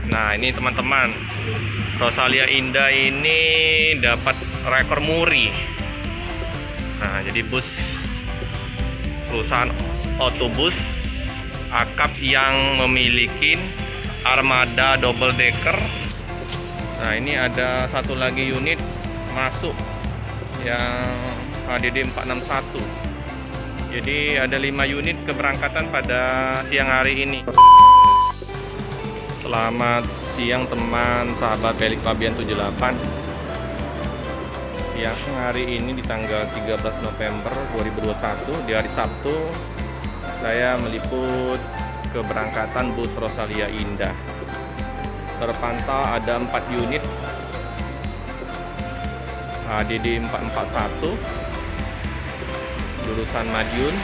Nah, ini teman-teman, Rosalia Indah ini dapat rekor muri. Nah, jadi bus perusahaan otobus akap yang memiliki armada double decker. Nah, ini ada satu lagi unit masuk yang HDD 461. Jadi ada 5 unit keberangkatan pada siang hari ini. Selamat siang teman sahabat Pelik Fabian 78. Siang hari ini di tanggal 13 November 2021 di hari Sabtu, saya meliput keberangkatan bus Rosalia Indah. Terpantau ada 4 unit HDD 441 jurusan Madiun,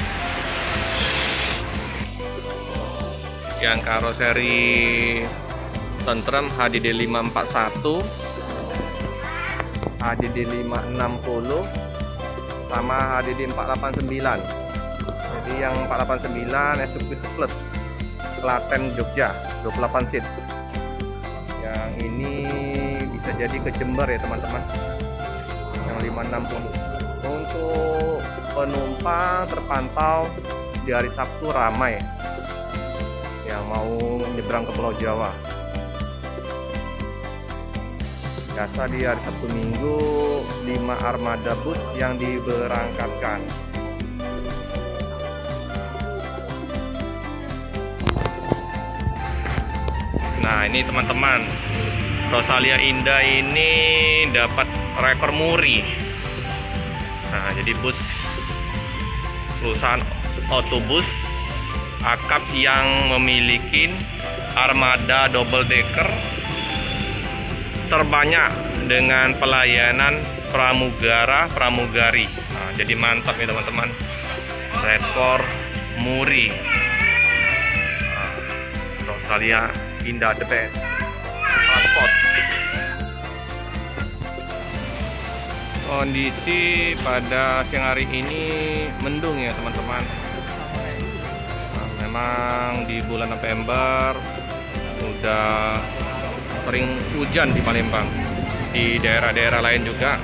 yang karoseri tentrem HDD 541, HDD 560 sama HDD 489. Jadi yang 489 Executive Plus Klaten Jogja 28 seat. Yang ini bisa jadi ke Jember ya teman-teman. Yang 560. Untuk penumpang terpantau di hari Sabtu ramai yang mau menyeberang ke Pulau Jawa. Biasa di hari Sabtu Minggu 5 armada bus yang diberangkatkan. Nah, ini teman-teman, Rosalia Indah ini dapat rekor muri. Nah, jadi bus perusahaan otobus akap yang memiliki armada double decker terbanyak dengan pelayanan pramugari. Nah, jadi mantap ya teman-teman, rekor muri. Nah, Rosalia Indah the best transport. Kondisi pada siang hari ini mendung ya teman-teman. Nah, memang di bulan November sudah sering hujan di Palembang. Di daerah-daerah lain juga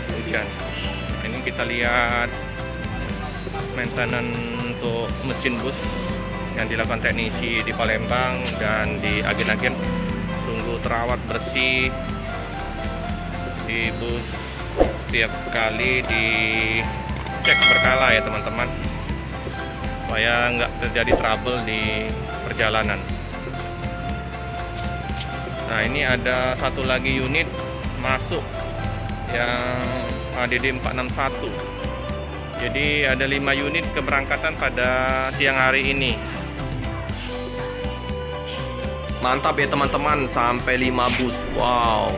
hujan. Nah, ini kita lihat maintenance untuk mesin bus yang dilakukan teknisi di Palembang dan di agen-agen. Sungguh terawat bersih di bus. Setiap kali dicek berkala ya teman-teman, supaya nggak terjadi trouble di perjalanan. Nah, ini ada satu lagi unit masuk yang HDD 461. Jadi ada 5 unit keberangkatan pada siang hari ini. Mantap ya teman-teman, sampai 5 bus. Wow,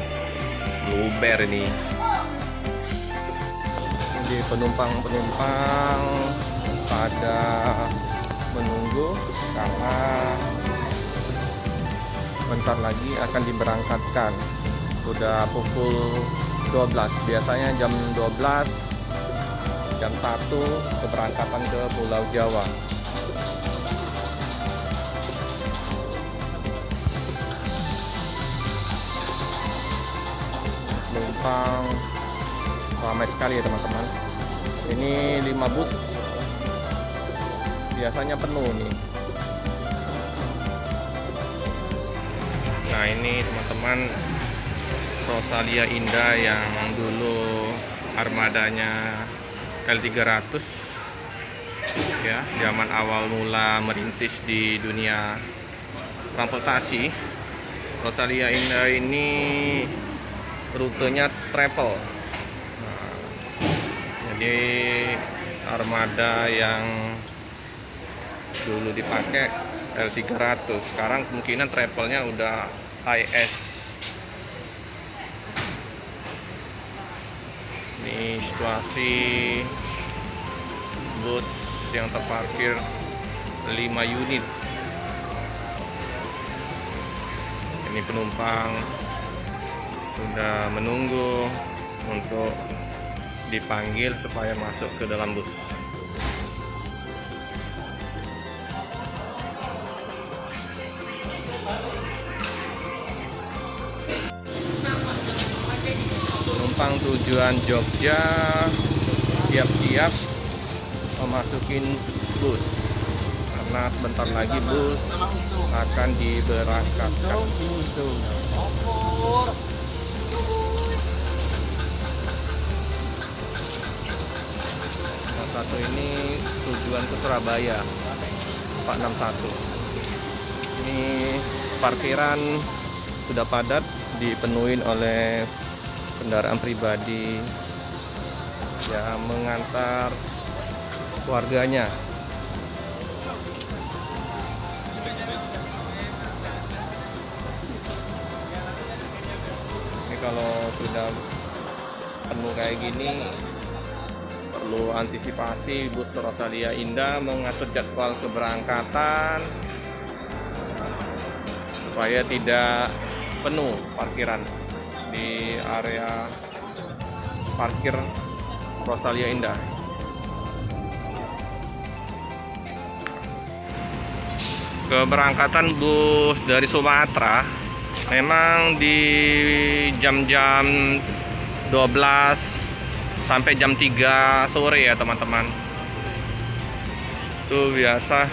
luber ini. Jadi penumpang-penumpang pada menunggu karena bentar lagi akan diberangkatkan. Sudah pukul 12, biasanya jam 12, jam 1 keberangkatan ke Pulau Jawa. Penumpang ramai sekali ya teman-teman. Ini 5 bus biasanya penuh nih. Nah, ini teman-teman, Rosalia Indah yang dulu armadanya L300 ya, zaman awal mula merintis di dunia transportasi. Rosalia Indah ini rutenya travel. Jadi armada yang dulu dipakai L300, sekarang kemungkinan travelnya udah HS. Ini situasi bus yang terparkir 5 unit. Ini penumpang sudah menunggu untuk dipanggil supaya masuk ke dalam bus. tujuan Jogja siap-siap memasukin bus karena sebentar lagi bus akan diberangkatkan. Yang satu ini tujuan ke Surabaya 461. Ini parkiran sudah padat, dipenuhi oleh kendaraan pribadi yang mengantar keluarganya. Ini kalau sudah penuh kayak gini perlu antisipasi. Bus Rosalia Indah mengatur jadwal keberangkatan supaya tidak penuh parkiran di area parkir Rosalia Indah. Keberangkatan bus dari Sumatera memang di jam-jam 12 sampai jam 3 sore ya teman-teman. Itu biasa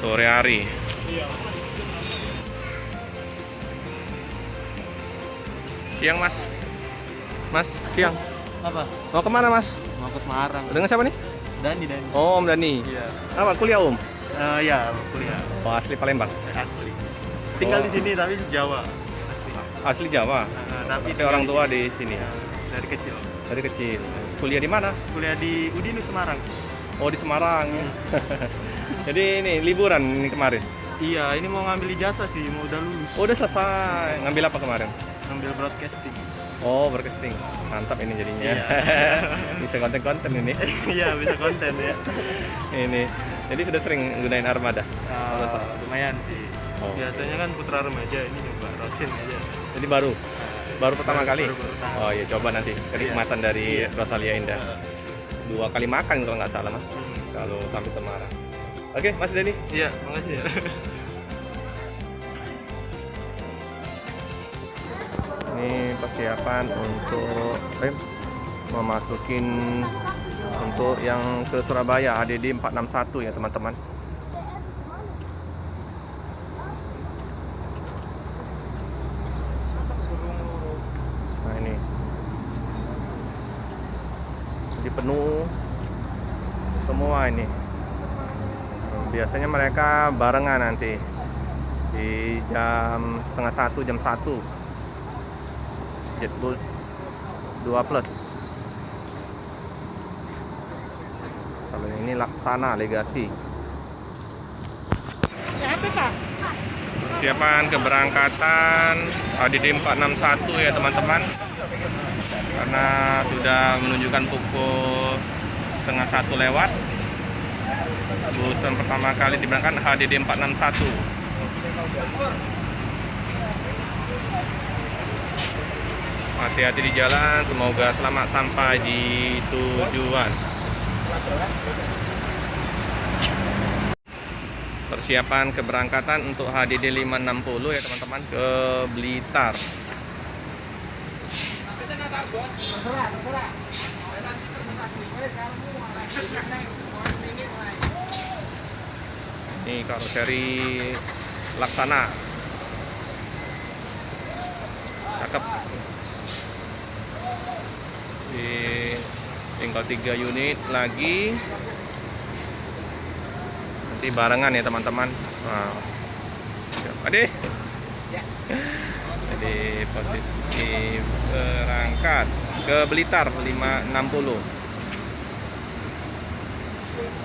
sore hari. Siang mas, siang. Apa? Mau kemana mas? Mau ke Semarang. Dengan siapa nih? Dani. Oh Om Dani. Iya. Apa kuliah Om? Ya kuliah. Oh asli Palembang. Asli. Tinggal di sini tapi Jawa. Asli Jawa. Tapi orang tua di sini. Dari kecil. Dari kecil. Kuliah di mana? Kuliah di Udinus Semarang. Oh di Semarang. Jadi ini liburan ini kemarin. Iya, ini mau ngambil ijazah sih, mau udah lulus. Oh udah selesai. Ngambil apa kemarin? Ngambil broadcasting. Oh broadcasting. Mantap ini jadinya. Iya. Bisa konten-konten ini. Iya, bisa konten ya. Ini. Jadi sudah sering gunain Armada. Lumayan sih. Oh. Biasanya kan putra remaja, ini nyoba Rosin aja. Jadi baru pertama kali. Baru pertama. Oh iya coba nanti kenikmatan dari Rosalia Indah. 2 kali makan kalau nggak salah mas. Kalau sampai Semarang. Oke Mas Deni. Iya, makasih ya. Ini persiapan untuk memasukin untuk yang ke Surabaya HDD 461 ya teman-teman. Nah ini jadi penuh semua ini. Biasanya mereka barengan nanti di jam setengah 1, jam 1 Jetbus 2+. Kalau ini Laksana Legasi. Persiapan keberangkatan HDD 461 ya teman-teman. Karena sudah menunjukkan pukul setengah 1 lewat. Bus yang pertama kali diberangkatkan HDD 461. Hati-hati di jalan, semoga selamat sampai di tujuan. Persiapan keberangkatan untuk HDD 560 ya teman-teman ke Blitar. Ini karoseri Laksana. Cakep. Tinggal 3 unit lagi. Nanti barengan ya teman-teman. Nah. Ade. Jadi posisi berangkat ke Blitar 560.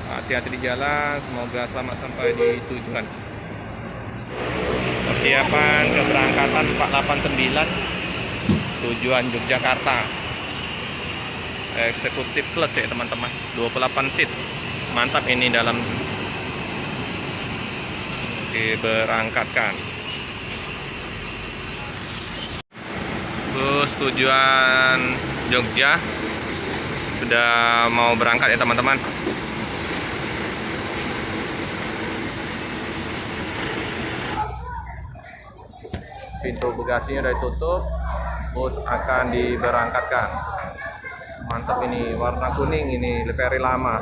Hati-hati di jalan, semoga selamat sampai di tujuan. Persiapan keberangkatan 489 tujuan Yogyakarta. Eksekutif plus ya teman-teman, 28 seat. Mantap ini dalam diberangkatkan. Bus tujuan Jogja sudah mau berangkat ya teman-teman. Pintu bagasinya udah ditutup, bus akan diberangkatkan. Mantap ini, warna kuning ini, livery lama.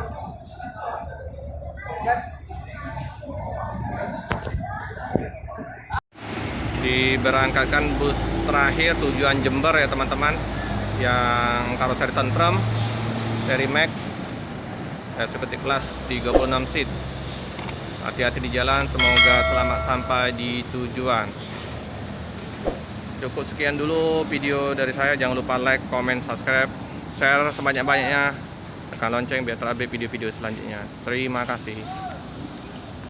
Diberangkatkan bus terakhir tujuan Jember ya teman-teman, yang karoseri tentrem dari Max seperti kelas 36 seat. Hati-hati di jalan, semoga selamat sampai di tujuan. Cukup sekian dulu video dari saya. Jangan lupa like, comment, subscribe, share sebanyak-banyaknya, tekan lonceng biar terupdate video-video selanjutnya. Terima kasih.